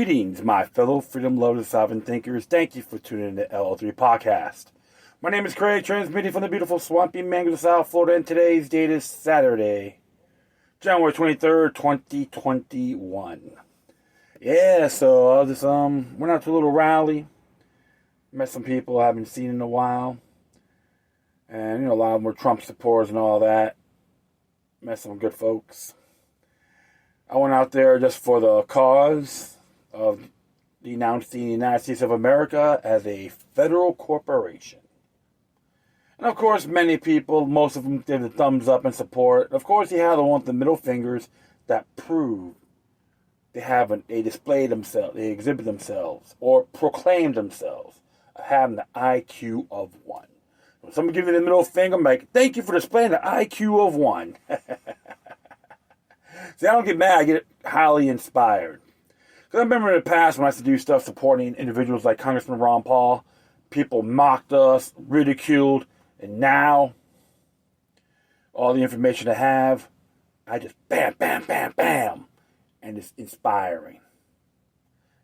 Greetings, my fellow freedom lovers, sovereign thinkers. Thank you for tuning in to L3 Podcast. My name is Craig, transmitting from the beautiful swampy mango of South Florida, and today's date is Saturday, January 23rd, 2021. Yeah, so I just went out to a little rally, met some people I haven't seen in a while, and a lot of them were Trump supporters and all that. Met some good folks. I went out there just for the cause of denouncing the United States of America as a federal corporation. And of course, many people, most of them did a thumbs up and support. Of course, you have the ones with the middle fingers that prove they display themselves, they exhibit themselves, or proclaim themselves having the IQ of 1. When someone gives me the middle finger, I'm like, thank you for displaying the IQ of 1. See, I don't get mad, I get highly inspired. Because I remember in the past when I used to do stuff supporting individuals like Congressman Ron Paul, people mocked us, ridiculed, and now, all the information I have, I just bam, bam, bam, bam, and it's inspiring.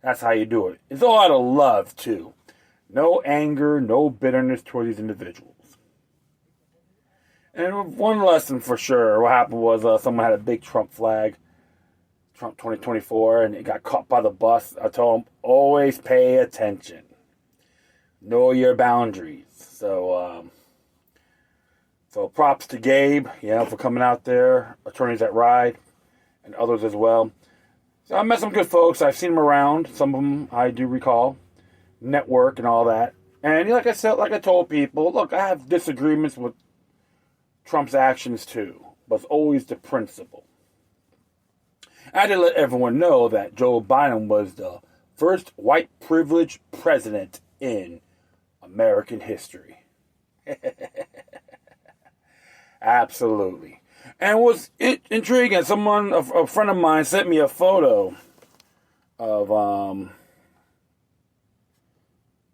That's how you do it. It's all out of love, too. No anger, no bitterness toward these individuals. And one lesson for sure, what happened was someone had a big Trump flag, Trump 2024, and it got caught by the bus. I told them, always pay attention. Know your boundaries. So props to Gabe, for coming out there, attorneys that ride, and others as well. So I met some good folks. I've seen them around. Some of them I do recall. Network and all that. And like I said, like I told people, look, I have disagreements with Trump's actions too, but it's always the principle. I had to let everyone know that Joe Biden was the first white privileged president in American history. Absolutely. And it was intriguing. A friend of mine sent me a photo of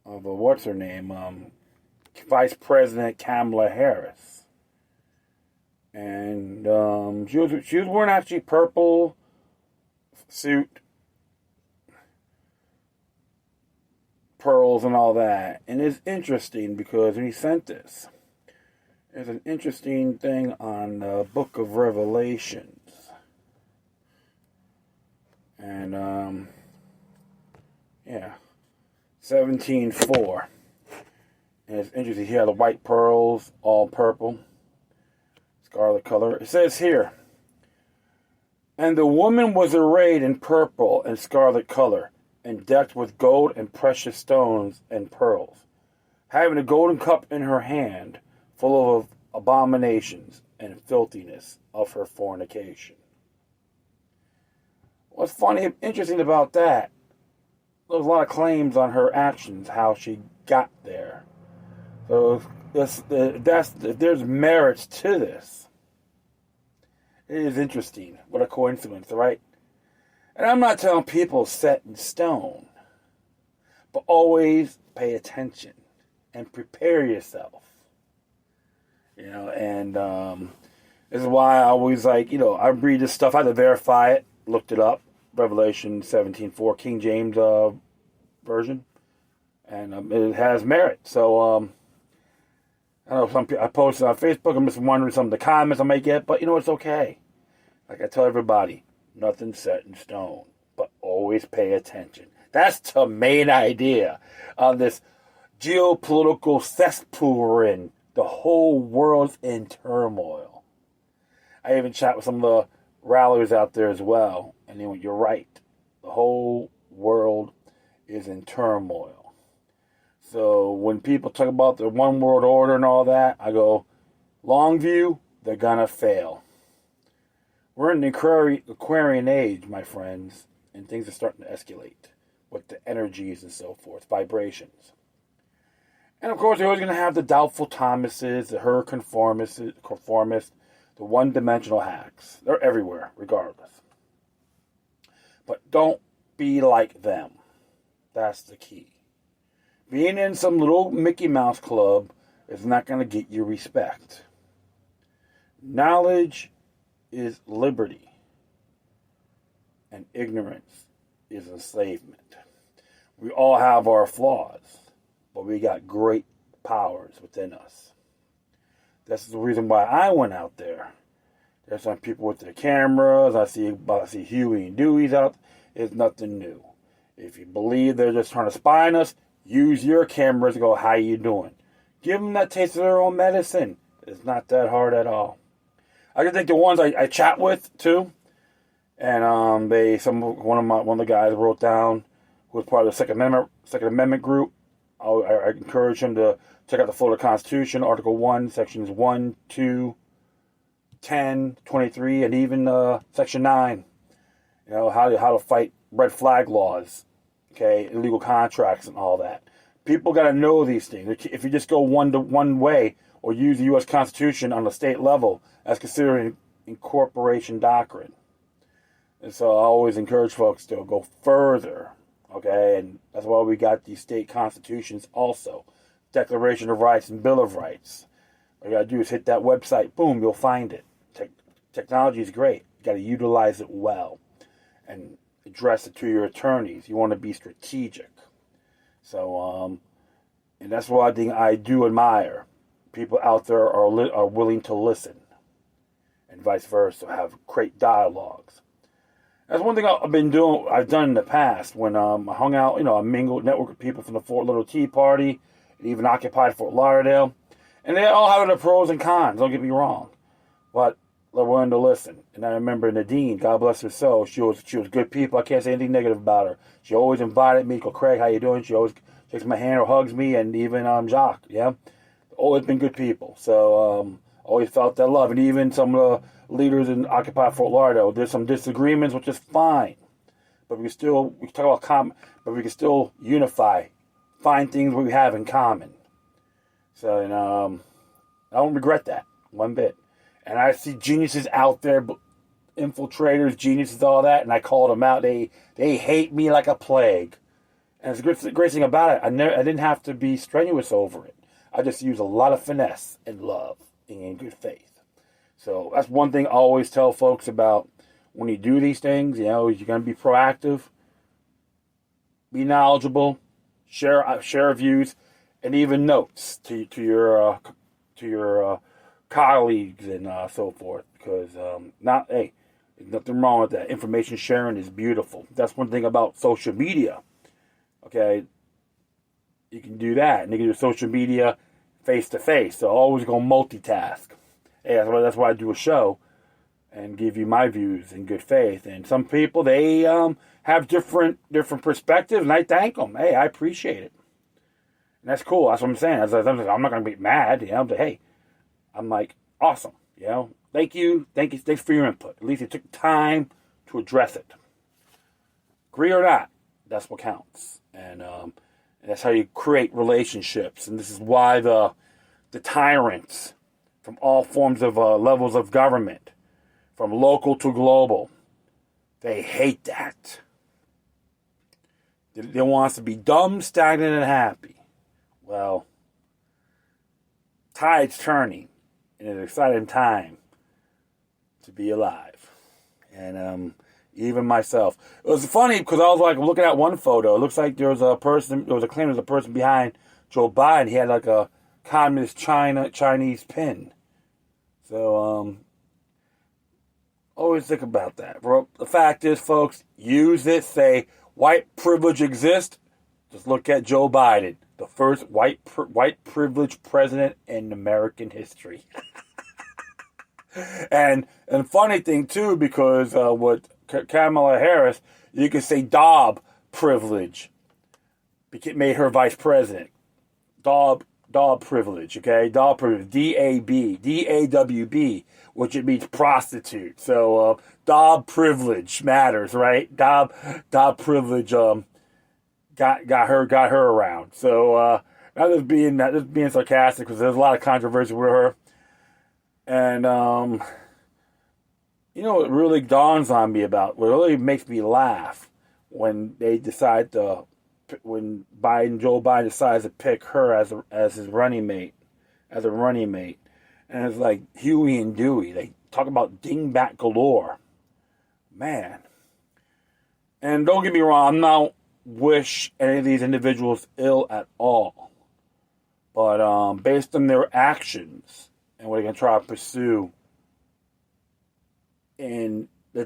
what's her name? Vice President Kamala Harris. And she was wearing actually purple suit, pearls and all that. And it's interesting because when he sent this, there's an interesting thing on the Book of Revelations. And 17:4. And it's interesting. He had the white pearls, all purple. Scarlet color. It says here, and the woman was arrayed in purple and scarlet color, and decked with gold and precious stones and pearls, having a golden cup in her hand, full of abominations and filthiness of her fornication. What's funny, interesting about that, there's a lot of claims on her actions, how she got there. So there's merits to this. It is interesting. What a coincidence, right? And I'm not telling people set in stone, but always pay attention and prepare yourself. And this is why I always I read this stuff. I had to verify it, looked it up. Revelation 17:4, King James version, and it has merit. So I know some people, I posted on Facebook. I'm just wondering some of the comments I may get, but it's okay. Like I tell everybody, nothing's set in stone, but always pay attention. That's the main idea of this geopolitical cesspool we're in. The whole world's in turmoil. I even chat with some of the rallies out there as well, and you're right. The whole world is in turmoil. So when people talk about the one world order and all that, I go, long view, they're gonna fail. We're in the Aquarian age, my friends, and things are starting to escalate with the energies and so forth, vibrations. And of course, you're always going to have the doubtful Thomases, the conformists, the one-dimensional hacks. They're everywhere, regardless. But don't be like them. That's the key. Being in some little Mickey Mouse club is not going to get you respect. Knowledge is liberty, and ignorance is enslavement. We all have our flaws, but we got great powers within us. That's the reason why I went out there. There's some people with their cameras. I see Huey and Dewey's out. It's nothing new. If you believe they're just trying to spy on us, use your cameras and go, how you doing? Give them that taste of their own medicine. It's not that hard at all. I can think the ones I chat with too, and one of the guys wrote down who was part of the Second Amendment group. I encourage him to check out the Florida Constitution, Article 1, Sections 1, 2, 10, 23, and even Section 9. You know, how to fight red flag laws, okay, illegal contracts and all that. People got to know these things. If you just go one way or use the U.S. Constitution on the state level, that's considered incorporation doctrine. And so I always encourage folks to go further, okay? And that's why we got these state constitutions also. Declaration of Rights and Bill of Rights. All you got to do is hit that website. Boom, you'll find it. Technology is great. You got to utilize it well and address it to your attorneys. You want to be strategic. So, and that's what I do admire. People out there are willing to listen, and vice versa, have great dialogues. That's one thing I've done in the past when I hung out, I mingled, networked with people from the Fort Little Tea Party, and even occupied Fort Lauderdale, and they all have their pros and cons. Don't get me wrong, but they're willing to listen. And I remember Nadine, God bless her soul, she was good people. I can't say anything negative about her. She always invited me. Go, Craig, how you doing? She always shakes my hand or hugs me, and even Jacques, yeah. Always been good people. So always felt that love. And even some of the leaders in Occupy Fort Lauderdale, there's some disagreements, which is fine. But we talk about but we can still unify, find things we have in common. So I don't regret that one bit. And I see geniuses out there, infiltrators, geniuses, all that, and I called them out. They hate me like a plague. And it's the great thing about it, I didn't have to be strenuous over it. I just use a lot of finesse and love and in good faith. So that's one thing I always tell folks about when you do these things. You're going to be proactive, be knowledgeable, share views, and even notes to your colleagues and so forth. Because there's nothing wrong with that. Information sharing is beautiful. That's one thing about social media. Okay. You can do that, and you can do social media face-to-face. So always go multitask. Hey, that's why I do a show and give you my views in good faith. And some people, they have different perspectives, and I thank them. Hey, I appreciate it. And that's cool. That's what I'm saying. I'm not going to be mad. Hey, I'm like, awesome. Thank you. Thanks for your input. At least you took time to address it. Agree or not, that's what counts. And that's how you create relationships. And this is why the tyrants from all forms of levels of government, from local to global, they hate that. They want us to be dumb, stagnant, and happy. Well, tide's turning, and it's an exciting time to be alive. And even myself. It was funny because I was like looking at one photo. It looks like there was a claim there was a person behind Joe Biden. He had like a communist Chinese pin. So, always think about that. The fact is, folks, use it. Say, white privilege exists. Just look at Joe Biden, the first white privileged president in American history. And funny thing, too, because with Kamala Harris, you can say Dobb privilege. Made her vice president. Dobb privilege, okay? Dobb privilege, D-A-W-B, which it means prostitute. So Dobb privilege matters, right? Dobb privilege got her around. So not just being sarcastic, because there's a lot of controversy with her. And what really dawns on me what really makes me laugh when Joe Biden decides to pick her as his running mate, and it's like Huey and Dewey. They talk about dingbat galore. Man, And don't get me wrong, I'm not wish any of these individuals ill at all. But based on their actions and what they're going to try to pursue in the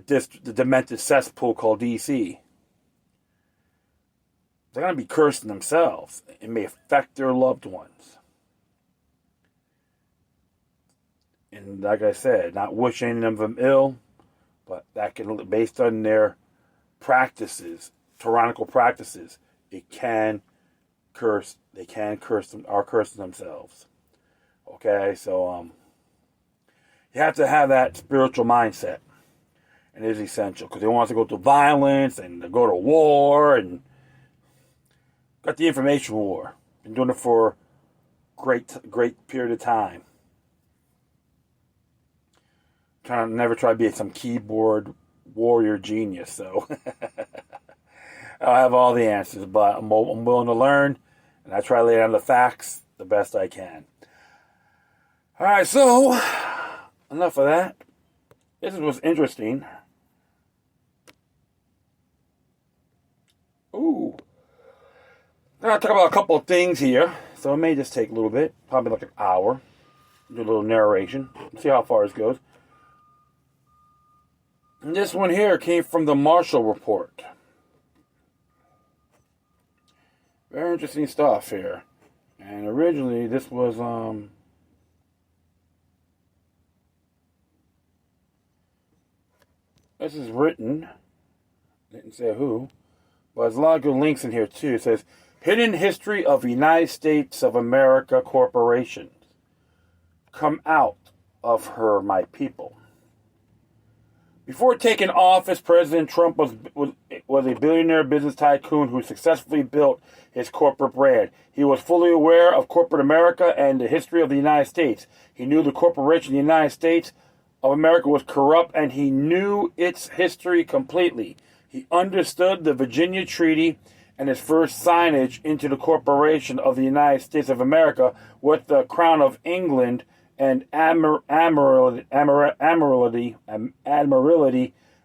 demented cesspool called DC, they're going to be cursing themselves. It may affect their loved ones. And like I said, not wishing them ill, but that can, based on their practices, tyrannical practices, it can curse. They can curse them, are cursing themselves. Okay, so you have to have that spiritual mindset, and it is essential because they want us to go to violence and to go to war and got the information war. Been doing it for great period of time. Trying to never try to be some keyboard warrior genius, so I don't have all the answers, but I'm willing to learn, and I try to lay down the facts the best I can. All right, so enough of that. This was interesting. Ooh. I'm going to talk about a couple of things here, so it may just take a little bit, probably like an hour. Do a little narration, see how far this goes. And this one here came from the Marshall Report. Very interesting stuff here. And originally this was this is written, didn't say who, but there's a lot of good links in here too. It says Hidden History of United States of America Corporations. Come out of her, my people. Before taking office, President Trump was a billionaire business tycoon who successfully built his corporate brand. He was fully aware of corporate America and the history of the United States. He knew the corporation of the United States of America was corrupt, and he knew its history completely. He understood the Virginia Treaty and its first signage into the corporation of the United States of America with the Crown of England and Admiralty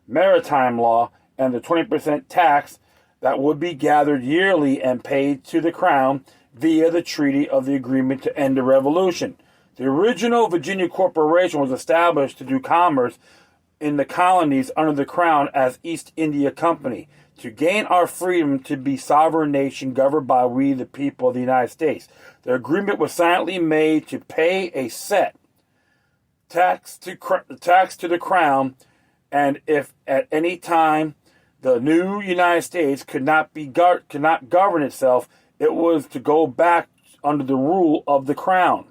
Maritime Law, and the 20% tax that would be gathered yearly and paid to the Crown via the Treaty of the Agreement to End the Revolution. The original Virginia Corporation was established to do commerce in the colonies under the Crown as East India Company, to gain our freedom to be sovereign nation governed by we the people of the United States. The agreement was silently made to pay a set tax to the Crown, and if at any time the new United States could not govern itself, it was to go back under the rule of the Crown.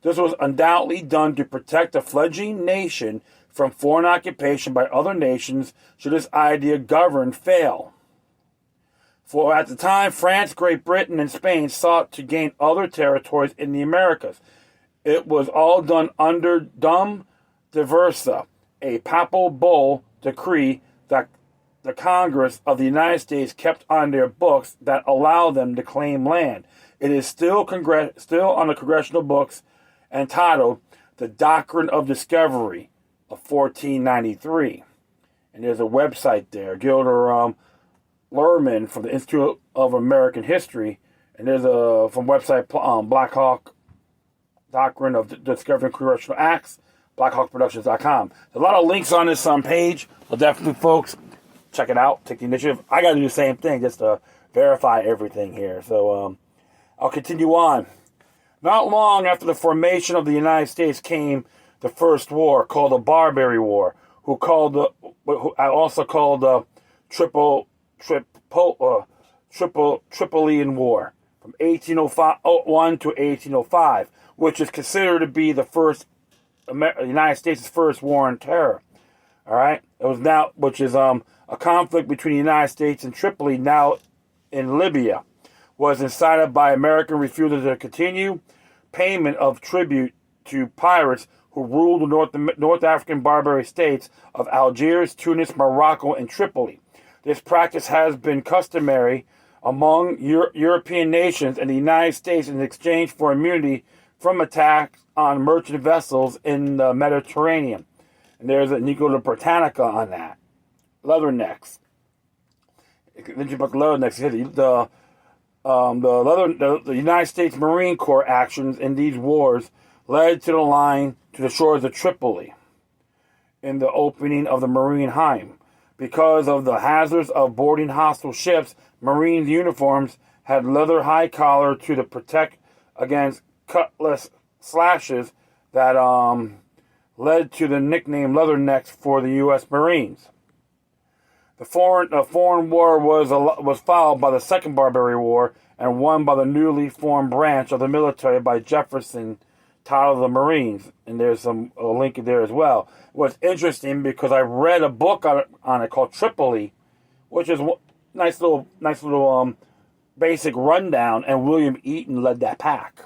This was undoubtedly done to protect a fledgling nation from foreign occupation by other nations should this idea govern fail. For at the time, France, Great Britain, and Spain sought to gain other territories in the Americas. It was all done under dum diversa, a papal bull decree that the Congress of the United States kept on their books that allowed them to claim land. It is still on the congressional books, entitled The Doctrine of Discovery of 1493. And there's a website there, Gilder Lerman from the Institute of American History, and there's from website Blackhawk Doctrine of Discovery Congressional Acts, blackhawkproductions.com. There's a lot of links on this page, so definitely, folks, check it out. Take the initiative. I got to do the same thing just to verify everything here. So I'll continue on. Not long after the formation of the United States came the First War, called the Barbary War, who I also called the Tripolitan War, from 1801 to 1805, which is considered to be the United States' first war on terror. All right, it was now, which is a conflict between the United States and Tripoli, now in Libya, was incited by American refusal to continue payment of tribute to pirates who ruled the North African Barbary states of Algiers, Tunis, Morocco, and Tripoli. This practice has been customary among European nations and the United States in exchange for immunity from attacks on merchant vessels in the Mediterranean. And there's a Nicola Britannica on that. Leathernecks. then you put the leathernecks here. The United States Marine Corps actions in these wars led to the line to the shores of Tripoli in the opening of the Marine Heim. Because of the hazards of boarding hostile ships, Marines' uniforms had leather high collar to protect against cutlass slashes that led to the nickname Leathernecks for the U.S. Marines. The foreign war was followed by the Second Barbary War and won by the newly formed branch of the military by Jefferson, titled the Marines. And there's a link there as well. What's interesting, because I read a book on it called Tripoli, which is nice little basic rundown, and William Eaton led that pack.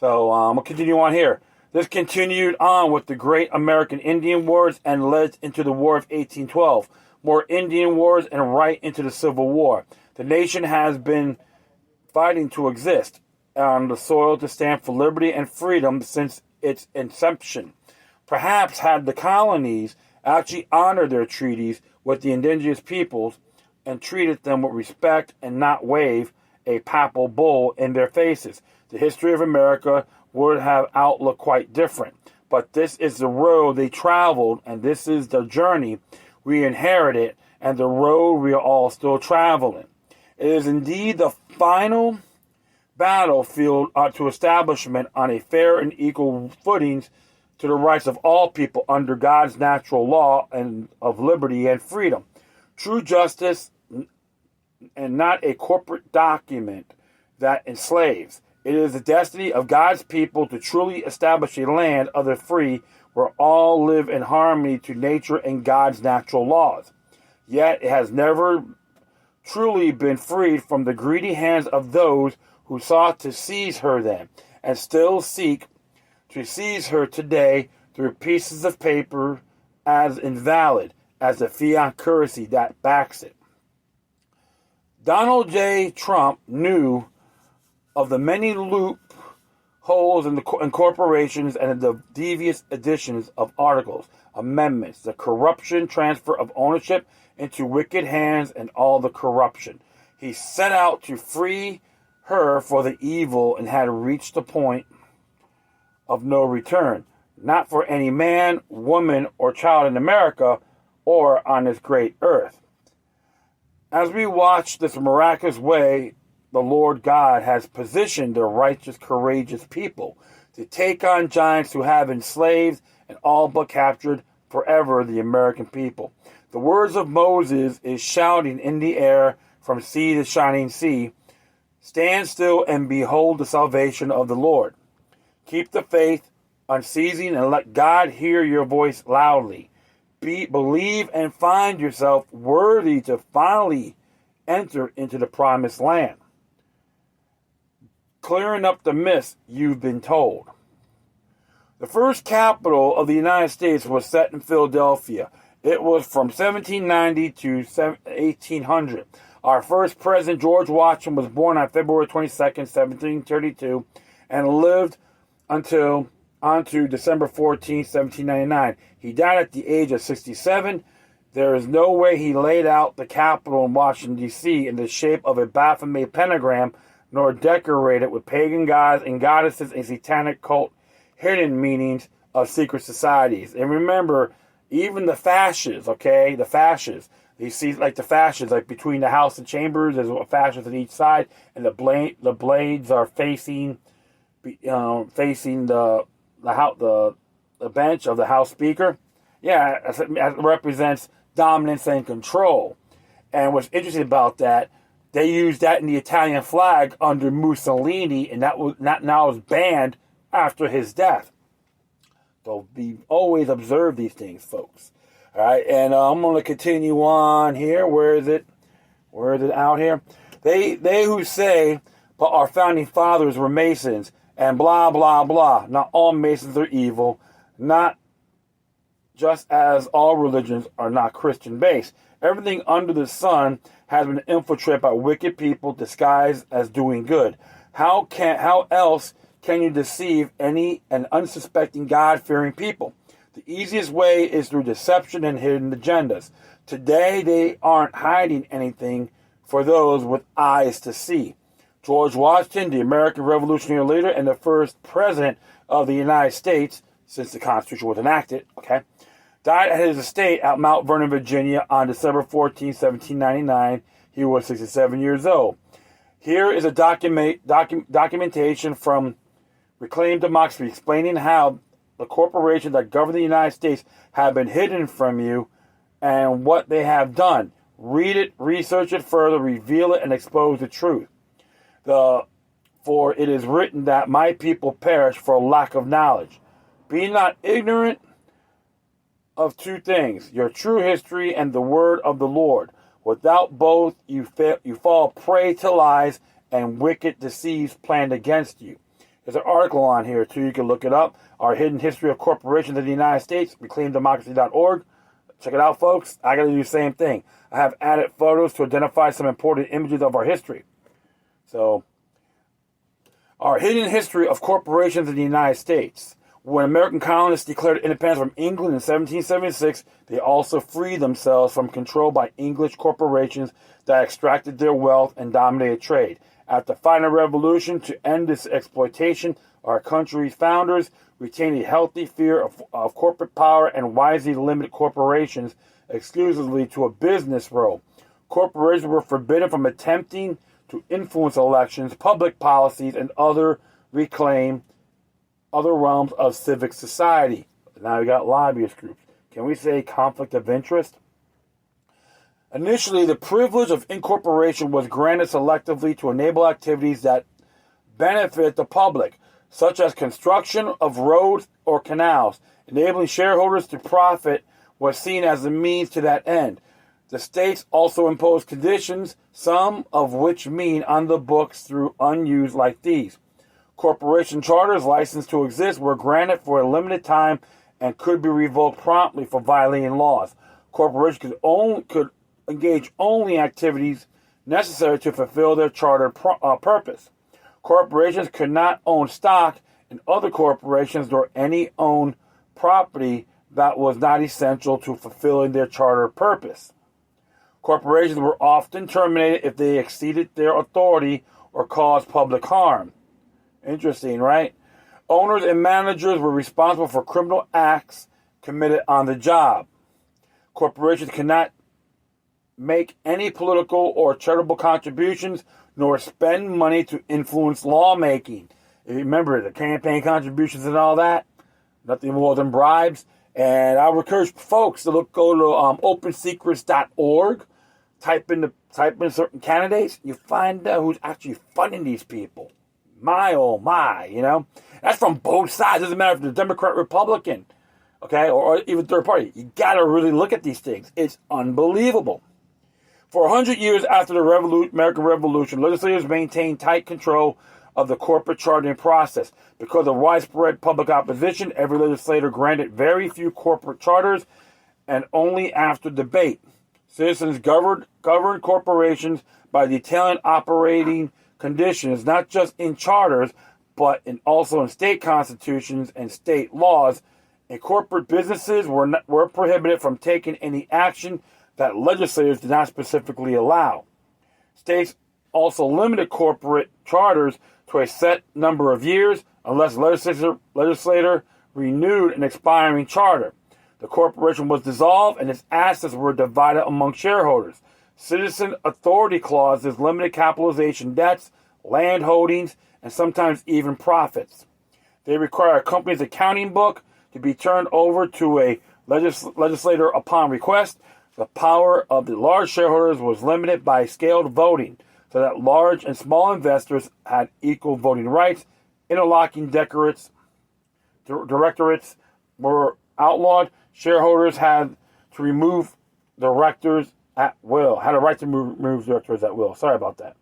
So we'll continue on here. This continued on with the Great American Indian Wars and led into the War of 1812. More Indian Wars and right into the Civil War. The nation has been fighting to exist on the soil to stand for liberty and freedom since its inception. Perhaps had the colonies actually honored their treaties with the indigenous peoples and treated them with respect and not wave a papal bull in their faces, the history of America would have outlooked quite different. But this is the road they traveled, and this is the journey we inherited, and the road we are all still traveling. It is indeed the final battlefield to establishment on a fair and equal footings to the rights of all people under God's natural law and of liberty and freedom. True justice, and not a corporate document that enslaves. It is the destiny of God's people to truly establish a land of the free where all live in harmony to nature and God's natural laws. Yet it has never truly been freed from the greedy hands of those who sought to seize her then, and still seek to seize her today through pieces of paper as invalid as the fiat currency that backs it. Donald J. Trump knew of the many loopholes in corporations and the devious additions of articles, amendments, the corruption, transfer of ownership into wicked hands, and all the corruption. He set out to free her for the evil and had reached the point of no return, not for any man, woman, or child in America or on this great earth. As we watch this miraculous way, the Lord God has positioned the righteous, courageous people to take on giants who have enslaved and all but captured forever the American people. The words of Moses is shouting in the air from sea to shining sea, stand still and behold the salvation of the Lord. Keep the faith unceasing and let God hear your voice loudly. Believe and find yourself worthy to finally enter into the promised land. Clearing up the myths you've been told. The first capital of the United States was set in Philadelphia. It was from 1790 to 1800. Our first president, George Washington, was born on February 22nd, 1732, and lived until December 14, 1799. He died at the age of 67. There is no way he laid out the Capitol in Washington, D.C. in the shape of a Baphomet pentagram, nor decorated with pagan gods and goddesses and satanic cult hidden meanings of secret societies. And remember, even the fasces, okay, the fasces, you see like the fasces, like between the House and Chambers, there's fasces on each side, and the blades are facing the bench of the House Speaker. Yeah, it represents dominance and control. And what's interesting about that, they used that in the Italian flag under Mussolini, and that now is banned after his death. So be always observe these things, folks. All right, and I'm going to continue on here. Where is it? Where is it out here? They who say, but our founding fathers were Masons, and blah, blah, blah. Not all Masons are evil, not just as all religions are not Christian-based. Everything under the sun has been infiltrated by wicked people disguised as doing good. How else can you deceive an unsuspecting God-fearing people? The easiest way is through deception and hidden agendas. Today, they aren't hiding anything for those with eyes to see. George Washington, the American Revolutionary leader and the first president of the United States since the Constitution was enacted, died at his estate at Mount Vernon, Virginia on December 14, 1799. He was 67 years old. Here is a documentation from Reclaim Democracy explaining how the corporations that govern the United States have been hidden from you and what they have done. Read it, research it further, reveal it, and expose the truth. For it is written that my people perish for lack of knowledge. Be not ignorant of two things, your true history and the word of the Lord. Without both, you fall prey to lies and wicked deceits planned against you. There's an article on here, too. You can look it up. Our Hidden History of Corporations in the United States, reclaimdemocracy.org. Check it out, folks. I got to do the same thing. I have added photos to identify some important images of our history. So, our Hidden History of Corporations in the United States. When American colonists declared independence from England in 1776, they also freed themselves from control by English corporations that extracted their wealth and dominated trade. After fighting a revolution to end this exploitation, our country's founders retained a healthy fear of corporate power and wisely limited corporations exclusively to a business role. Corporations were forbidden from attempting to influence elections, public policies, and other realms of civic society. Now we got lobbyist groups. Can we say conflict of interest? Initially, the privilege of incorporation was granted selectively to enable activities that benefit the public, such as construction of roads or canals. Enabling shareholders to profit was seen as a means to that end. The states also imposed conditions, some of which mean on the books through unused like these. Corporation charters licensed to exist were granted for a limited time and could be revoked promptly for violating laws. Corporations could engage only activities necessary to fulfill their charter purpose. Corporations could not own stock in other corporations nor any own property that was not essential to fulfilling their charter purpose. Corporations were often terminated if they exceeded their authority or caused public harm. Interesting, right? Owners and managers were responsible for criminal acts committed on the job. Corporations cannot make any political or charitable contributions nor spend money to influence lawmaking. Remember the campaign contributions and all that? Nothing more than bribes. And I would encourage folks to go to opensecrets.org, type in certain candidates, you find out who's actually funding these people. My, oh my, That's from both sides. Doesn't matter if they're Democrat, Republican, or even third party. You got to really look at these things. It's unbelievable. For 100 years after the American Revolution, legislators maintained tight control of the corporate chartering process. Because of widespread public opposition, every legislator granted very few corporate charters, and only after debate. Citizens governed corporations by detailing operating conditions, not just in charters, but also in state constitutions and state laws. And corporate businesses were prohibited from taking any action that legislators did not specifically allow. States also limited corporate charters to a set number of years unless legislator renewed an expiring charter. The corporation was dissolved and its assets were divided among shareholders. Citizen authority clauses limited capitalization debts, land holdings, and sometimes even profits. They require a company's accounting book to be turned over to a legislator upon request. The power of the large shareholders was limited by scaled voting, so that large and small investors had equal voting rights. Interlocking directorates were outlawed. Shareholders had to remove directors at will. Had a right to remove directors at will. Sorry about that.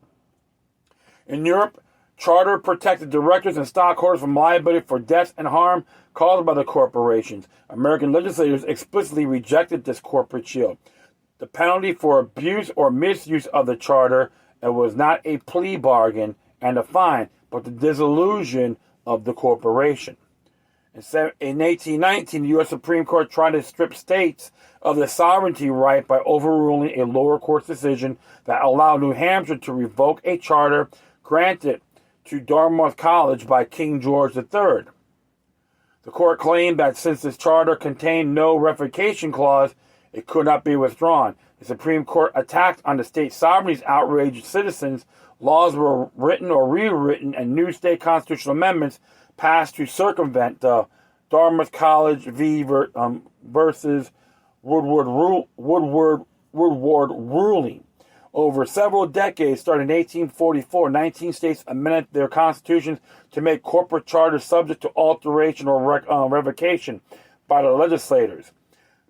In Europe, charter protected directors and stockholders from liability for debts and harm caused by the corporations. American legislators explicitly rejected this corporate shield. The penalty for abuse or misuse of the charter was not a plea bargain and a fine, but the dissolution of the corporation. In 1819, the U.S. Supreme Court tried to strip states of the sovereignty right by overruling a lower court's decision that allowed New Hampshire to revoke a charter granted to Dartmouth College by King George III. The court claimed that since this charter contained no revocation clause, it could not be withdrawn. The Supreme Court attacked on the state sovereignty's outraged citizens. Laws were written or rewritten, and new state constitutional amendments passed to circumvent the Dartmouth College versus Woodward ruling. Over several decades, starting in 1844, 19 states amended their constitutions to make corporate charters subject to alteration or revocation by the legislators.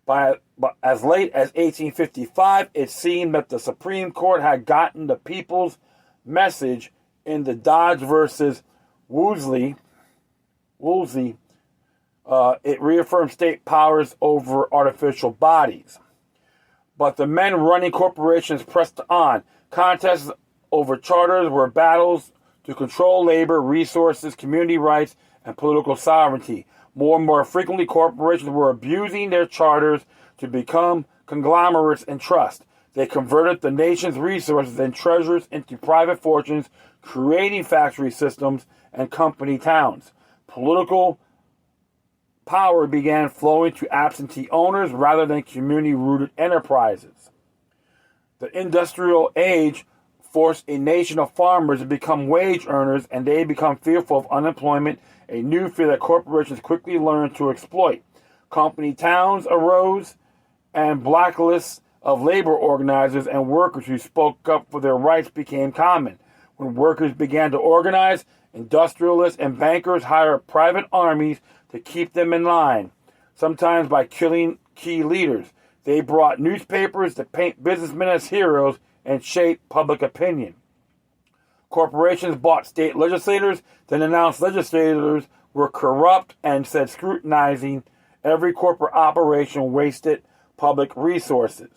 But as late as 1855, it seemed that the Supreme Court had gotten the people's message in the Dodge versus Woolsey. It reaffirmed state powers over artificial bodies. But the men running corporations pressed on. Contests over charters were battles to control labor, resources, community rights, and political sovereignty. More and more frequently, corporations were abusing their charters to become conglomerates and trust. They converted the nation's resources and treasures into private fortunes, creating factory systems and company towns. Political power began flowing to absentee owners rather than community-rooted enterprises. The industrial age forced a nation of farmers to become wage earners, and they become fearful of unemployment, a new fear that corporations quickly learned to exploit. Company towns arose, and blacklists of labor organizers and workers who spoke up for their rights became common. When workers began to organize, industrialists and bankers hired private armies to keep them in line, sometimes by killing key leaders. They brought newspapers to paint businessmen as heroes and shape public opinion. Corporations bought state legislators, then announced legislators were corrupt and said scrutinizing every corporate operation wasted public resources.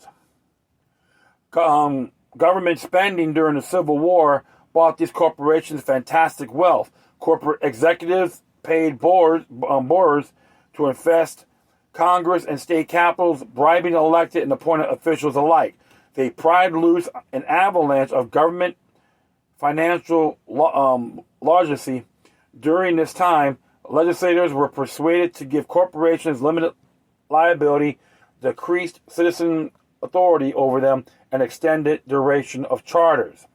Government spending during the Civil War bought these corporations fantastic wealth. Corporate executives paid borers to infest Congress and state capitals, bribing elected and appointed officials alike. They pried loose an avalanche of government financial largesse. During this time, legislators were persuaded to give corporations limited liability, decreased citizen authority over them, and extended duration of charters.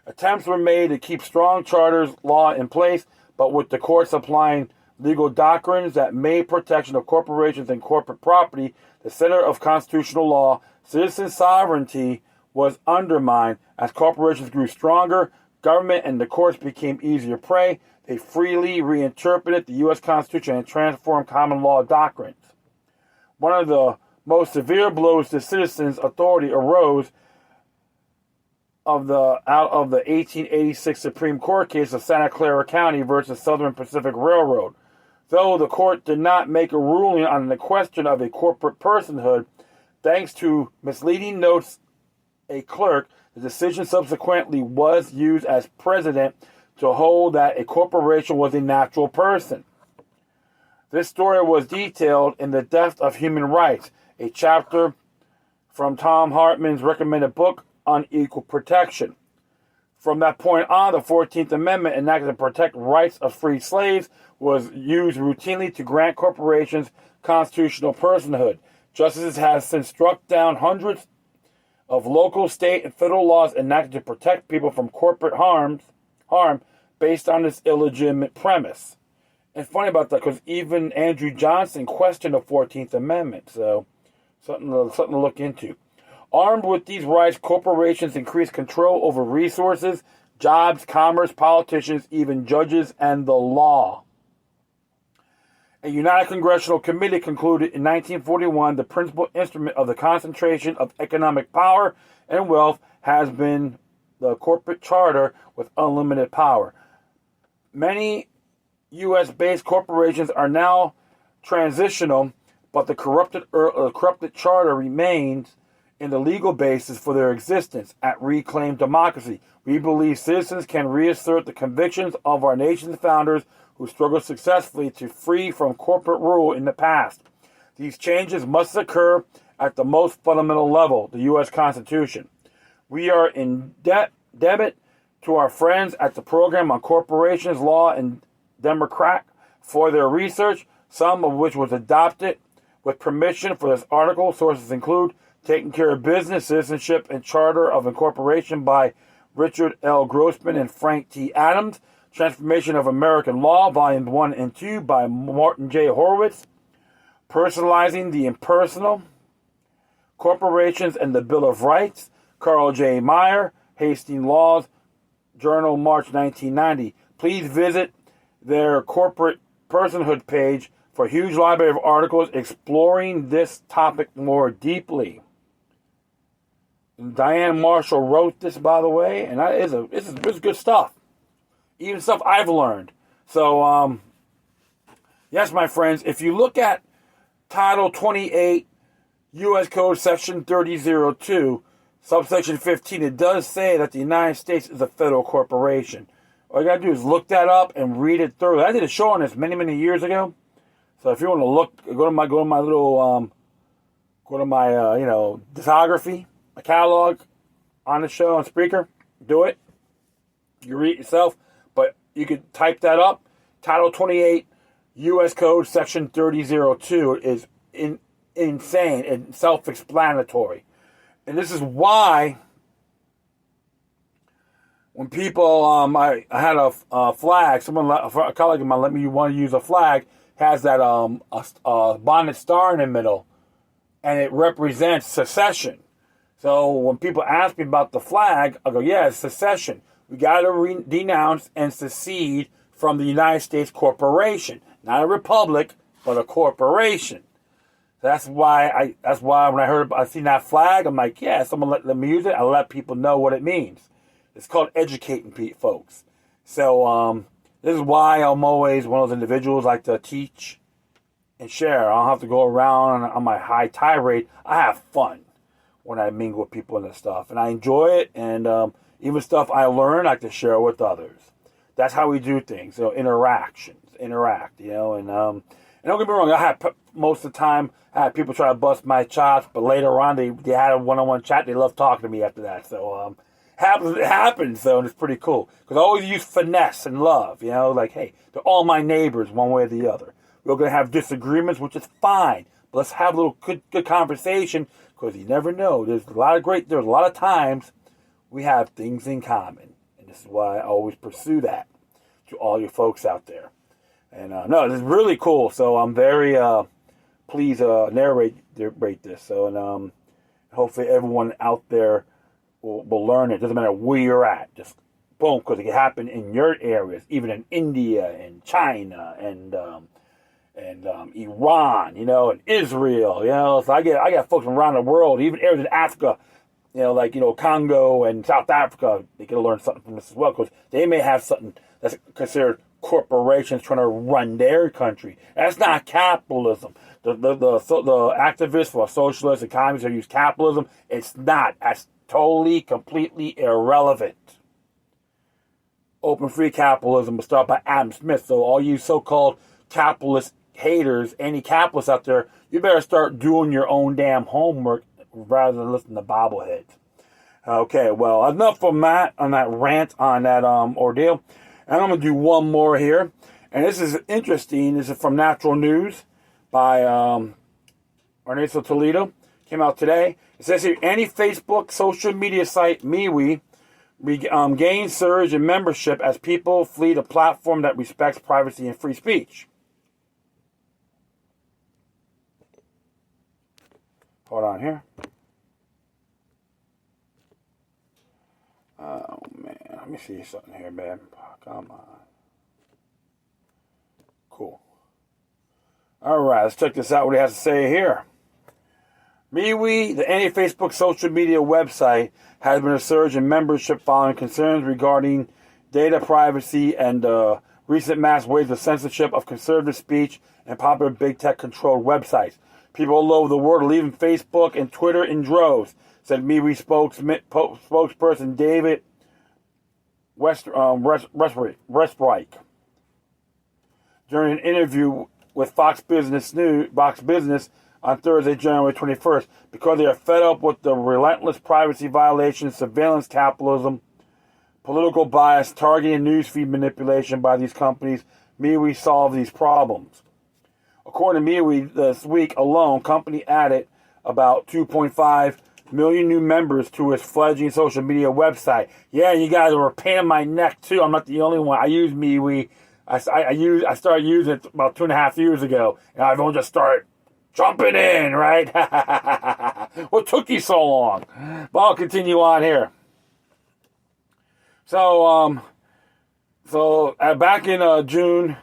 Attempts were made to keep strong charters law in place, but with the courts applying legal doctrines that made protection of corporations and corporate property the center of constitutional law, citizen sovereignty was undermined. As corporations grew stronger, government and the courts became easier prey. They freely reinterpreted the U.S. Constitution and transformed common law doctrines. One of the most severe blows to citizens' authority arose out of the 1886 Supreme Court case of Santa Clara County versus Southern Pacific Railroad. Though the court did not make a ruling on the question of a corporate personhood, thanks to misleading notes a clerk, the decision subsequently was used as precedent to hold that a corporation was a natural person. This story was detailed in The Depth of Human Rights, a chapter from Tom Hartman's recommended book on equal protection. From that point on, the 14th Amendment, enacted to protect rights of freed slaves, was used routinely to grant corporations constitutional personhood. Justices have since struck down hundreds of local, state, and federal laws enacted to protect people from corporate harm based on this illegitimate premise. And funny about that, because even Andrew Johnson questioned the 14th Amendment, so something to look into. Armed with these rights, corporations increase control over resources, jobs, commerce, politicians, even judges, and the law. A United Congressional Committee concluded in 1941 the principal instrument of the concentration of economic power and wealth has been the corporate charter with unlimited power. Many U.S.-based corporations are now transitional, but the corrupted charter remains in the legal basis for their existence at Reclaim Democracy. We believe citizens can reassert the convictions of our nation's founders who struggled successfully to free from corporate rule in the past. These changes must occur at the most fundamental level, the U.S. Constitution. We are in debt to our friends at the Program on Corporations, Law, and Democrat for their research, some of which was adopted with permission for this article. Sources include Taking Care of Business, Citizenship, and Charter of Incorporation by Richard L. Grossman and Frank T. Adams, Transformation of American Law, Volumes 1 and 2 by Martin J. Horowitz, Personalizing the Impersonal, Corporations and the Bill of Rights, Carl J. Meyer, Hastings Laws, Journal, March 1990. Please visit their corporate personhood page for a huge library of articles exploring this topic more deeply. Diane Marshall wrote this, by the way, and it's good stuff. Even stuff I've learned. So, yes, my friends, if you look at Title 28, U.S. Code Section 3002, Subsection 15, it does say that the United States is a federal corporation. All you got to do is look that up and read it through. I did a show on this many, many years ago. So if you want to look, go to my discography, my catalog on the show on Spreaker. Do it. You read it yourself, but you could type that up. Title 28, U.S. Code Section 3002 is insane and self-explanatory. And this is why when people, I had a flag, a colleague of mine let me want to use a flag, has that a bonnet star in the middle, and it represents secession. So when people ask me about the flag, I go, yeah, it's secession. We got to denounce and secede from the United States corporation. Not a republic, but a corporation. That's why when I seen that flag, I'm like, yeah, someone let me use it. I let people know what it means. It's called educating folks. So this is why I'm always one of those individuals like to teach and share. I don't have to go around on my high tirade. I have fun when I mingle with people and this stuff, and I enjoy it. And even stuff I learn, I like to share with others. That's how we do things. So interact, And don't get me wrong. I had most of the time I had people try to bust my chops, but later on they had a one-on-one chat. They loved talking to me after that. So it happens though, and it's pretty cool because I always use finesse and love. Like, hey, they're all my neighbors, one way or the other. We're gonna have disagreements, which is fine, but let's have a little good conversation because you never know. There's a lot of times we have things in common, and this is why I always pursue that to all your folks out there. And no, this is really cool. So I'm very pleased narrate this. So and hopefully everyone out there will learn it. Doesn't matter where you're at. Just boom, because it can happen in your areas, even in India and China and Iran, and Israel. So I got folks from around the world, even areas in Africa, like Congo and South Africa. They can learn something from this as well because they may have something that's considered corporations trying to run their country. That's not capitalism. The activists for socialist economies that use capitalism, it's not. That's totally, completely irrelevant. Open free capitalism was started by Adam Smith. So all you so-called capitalist haters, anti-capitalists out there, you better start doing your own damn homework rather than listening to bobbleheads. Okay, well, enough on that rant on that ordeal. And I'm going to do one more here. And this is interesting. This is from Natural News by Ernesto Toledo. Came out today. It says here, anti-Facebook social media site MeWe gains surge in membership as people flee the platform that respects privacy and free speech. Hold on here. Oh, man. Let me see something here, man. Come on. Cool. All right, let's check this out, what he has to say here. MeWe, the anti-Facebook social media website, has been a surge in membership following concerns regarding data privacy and recent mass waves of censorship of conservative speech and popular big tech-controlled websites. People all over the world are leaving Facebook and Twitter in droves. said MeWe spokesperson David Westreich. During an interview with Fox Business on Thursday, January 21st, because they are fed up with the relentless privacy violations, surveillance capitalism, political bias, targeting newsfeed manipulation by these companies, MeWe solved these problems. According to MeWe, this week alone, company added about 2.5 million new members to its fledgling social media website. Yeah, you guys were a pain in my neck too. I'm not the only one. I use MeWe. I started using it about 2.5 years ago, and everyone just started jumping in, right? What took you so long? But I'll continue on here. So back in June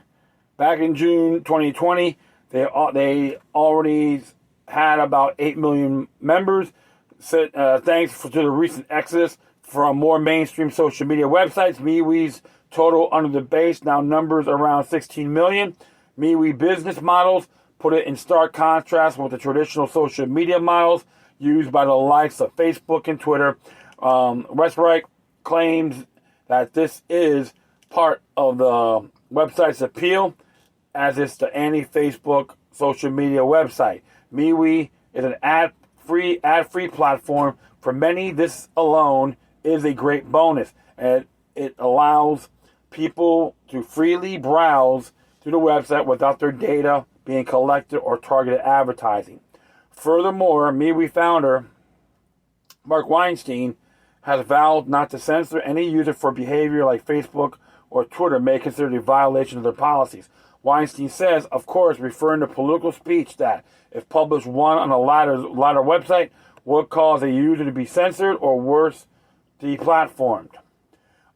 2020, they already had about 8 million members. Thanks to the recent exodus from more mainstream social media websites, MeWe's total under the base now numbers around 16 million. MeWe business models put it in stark contrast with the traditional social media models used by the likes of Facebook and Twitter. Westreich claims that this is part of the website's appeal, as it's the anti-Facebook social media website. MeWe is an ad-free platform. For many, this alone is a great bonus, and it allows people to freely browse through the website without their data being collected or targeted advertising. Furthermore, MeWe founder Mark Weinstein has vowed not to censor any user for behavior like Facebook or Twitter may consider a violation of their policies. Weinstein says, of course, referring to political speech that, if published on a latter website, would cause a user to be censored or worse, deplatformed.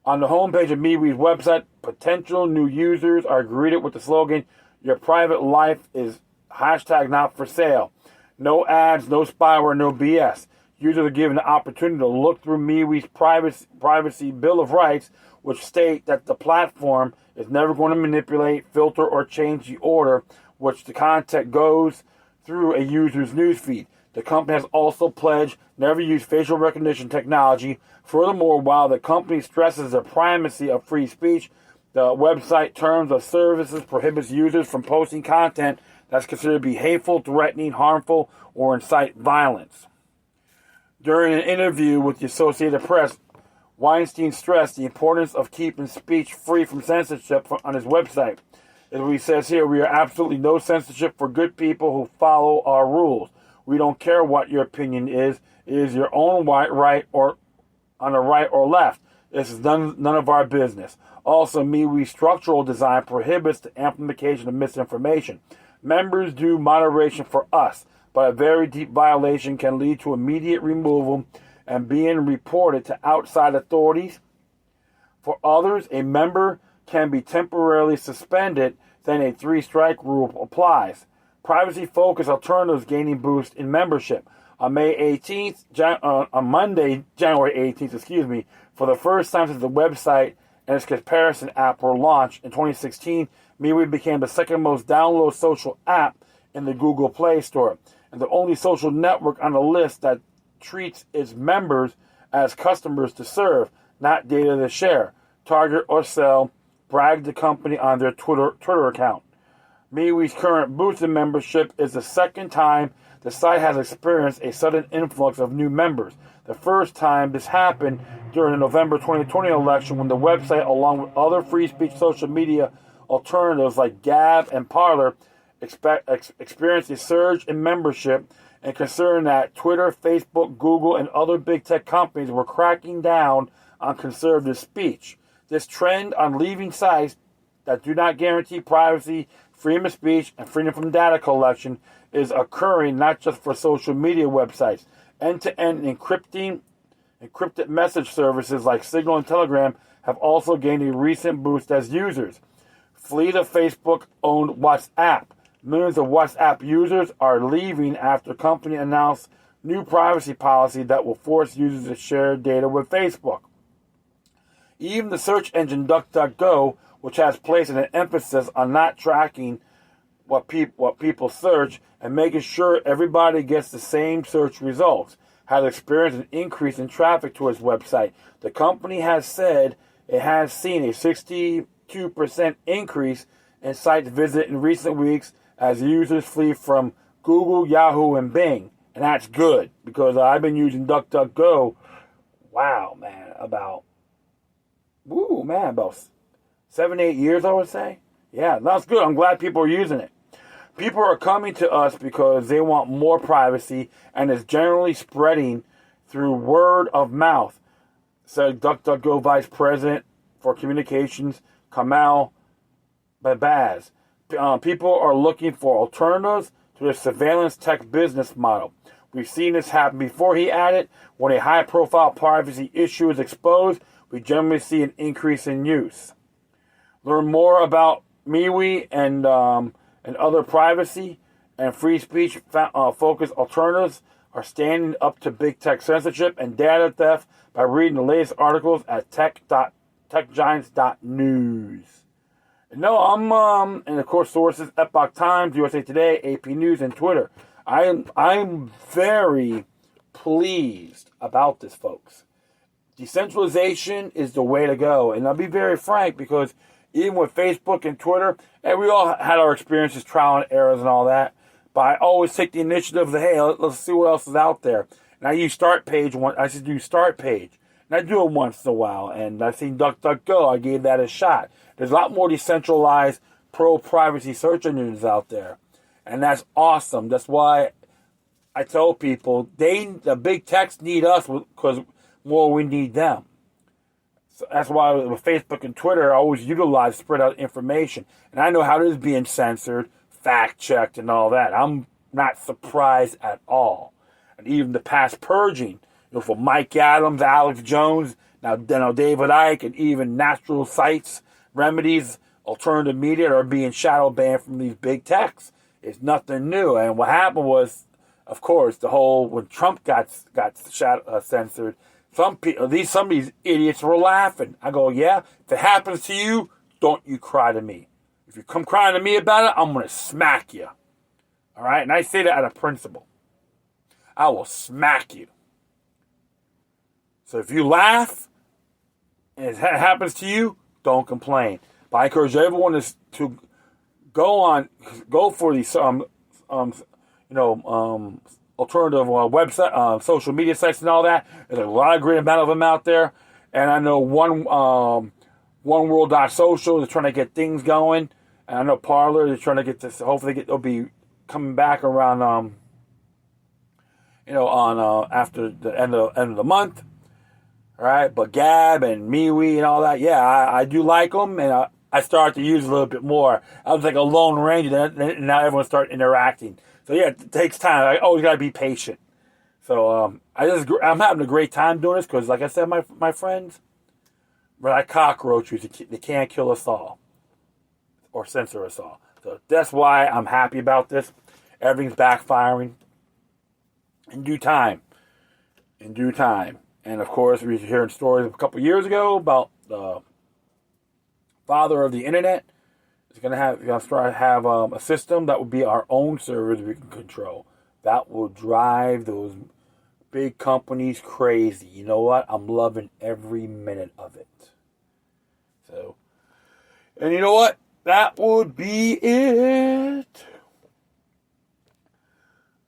On the homepage of MeWe's website, potential new users are greeted with the slogan, "Your private life is #not for sale." No ads, no spyware, no BS. Users are given the opportunity to look through MeWe's privacy Bill of Rights, which state that the platform is never going to manipulate, filter, or change the order which the content goes through a user's newsfeed. The company has also pledged never use facial recognition technology. Furthermore, while the company stresses the primacy of free speech, the website terms of services prohibits users from posting content that's considered to be hateful, threatening, harmful, or incite violence. During an interview with the Associated Press, Weinstein stressed the importance of keeping speech free from censorship on his website. As he says here, we are absolutely no censorship for good people who follow our rules. We don't care what your opinion is. It is your own right or on the right or left. This is none of our business. Also, MeWe's structural design prohibits the amplification of misinformation. Members do moderation for us, but a very deep violation can lead to immediate removal and being reported to outside authorities. For others, a member can be temporarily suspended, then a 3-strike rule applies. Privacy-focused alternatives gaining boost in membership. On Monday, January 18th, for the first time since the website and its comparison app were launched in 2016, MeWe became the second most downloaded social app in the Google Play Store, and the only social network on the list that treats its members as customers to serve, not data to share, target, or sell, bragged the company on their Twitter account. MeWe's current boost in membership is the second time the site has experienced a sudden influx of new members. The first time this happened during the November 2020 election, when the website, along with other free speech social media alternatives like Gab and Parler, experienced a surge in membership, and concern that Twitter, Facebook, Google, and other big tech companies were cracking down on conservative speech. This trend on leaving sites that do not guarantee privacy, freedom of speech, and freedom from data collection is occurring not just for social media websites. End-to-end encrypted message services like Signal and Telegram have also gained a recent boost as users. Flee the Facebook-owned WhatsApp. Millions of WhatsApp users are leaving after the company announced new privacy policy that will force users to share data with Facebook. Even the search engine DuckDuckGo, which has placed an emphasis on not tracking what people search and making sure everybody gets the same search results, has experienced an increase in traffic to its website. The company has said it has seen a 62% increase in site visits in recent weeks as users flee from Google, Yahoo, and Bing. And that's good because I've been using DuckDuckGo, about 7-8 years, I would say. Yeah, that's good. I'm glad people are using it. People are coming to us because they want more privacy, and it's generally spreading through word of mouth, said DuckDuckGo Vice President for Communications, Kamal Babaz. People are looking for alternatives to the surveillance tech business model. We've seen this happen before, he added. When a high-profile privacy issue is exposed, we generally see an increase in use. Learn more about MeWe and other privacy and free speech focused alternatives are standing up to big tech censorship and data theft by reading the latest articles at techgiants.news. And of course sources, Epoch Times, USA Today, AP News, and Twitter. I'm very pleased about this, folks. Decentralization is the way to go. And I'll be very frank, because even with Facebook and Twitter, and we all had our experiences, trial and errors and all that, but I always take the initiative of, hey, let's see what else is out there. And I use Start Page. I should do Start Page. And I do it once in a while. And I've seen DuckDuckGo. I gave that a shot. There's a lot more decentralized pro-privacy search engines out there. And that's awesome. That's why I tell people, the big techs need us because more we need them. So that's why with Facebook and Twitter, I always utilize spread out information. And I know how it is being censored, fact-checked, and all that. I'm not surprised at all. And even the past purging, for Mike Adams, Alex Jones, now David Icke, and even natural sites, remedies, alternative media are being shadow banned from these big techs. It's nothing new. And what happened was, of course, when Trump got censored, some of these idiots were laughing. I go, yeah, if it happens to you, don't you cry to me. If you come crying to me about it, I'm going to smack you. All right? And I say that out of principle. I will smack you. So if you laugh and it happens to you, don't complain. But I encourage everyone to go for these alternative website, social media sites and all that. There's a lot of great amount of them out there. And I know OneWorld.social, they're trying to get things going. And I know Parler, they're trying to get this. Hopefully they'll be coming back around, after the end of the month. All right, but Gab and MeWe and all that, yeah, I do like them, and I started to use a little bit more. I was like a lone ranger, and now everyone started interacting. So yeah, it takes time. I always gotta be patient. So I'm having a great time doing this because, like I said, my friends, we're like cockroaches. They can't kill us all or censor us all. So that's why I'm happy about this. Everything's backfiring in due time. And of course, we were hearing stories a couple years ago about the father of the internet. Is going to start to have a system that will be our own servers we can control. That will drive those big companies crazy. You know what? I'm loving every minute of it. So, and you know what? That would be it.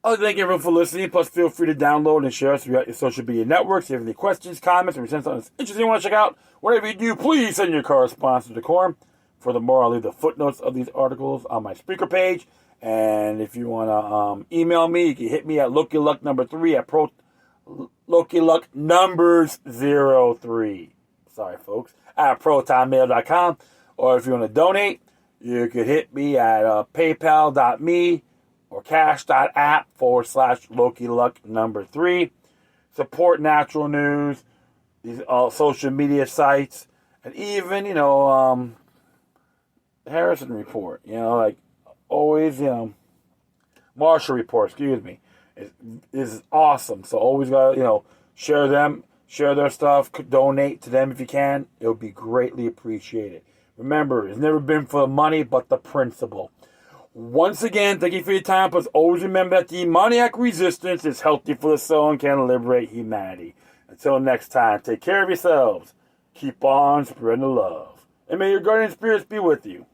I'd like to thank everyone for listening. Plus, feel free to download and share us throughout your social media networks. If you have any questions, comments, or something that's interesting you want to check out, whatever you do, please send your correspondence to Decorum. Furthermore, I'll leave the footnotes of these articles on my speaker page. And if you want to email me, you can hit me at LokiLuck3 at LokiLuckNumbers03. Sorry, folks. At protonmail.com. Or if you want to donate, you could hit me at paypal.me or cash.app/LokiLuck3. Support natural news, these social media sites, and even, Harrison Report, like always, Marshall Report, excuse me, is awesome. So always got share them, share their stuff, donate to them if you can. It would be greatly appreciated. Remember, it's never been for the money, but the principle. Once again, thank you for your time. Plus, always remember that demoniac resistance is healthy for the soul and can liberate humanity. Until next time, take care of yourselves. Keep on spreading the love. And may your guardian spirits be with you.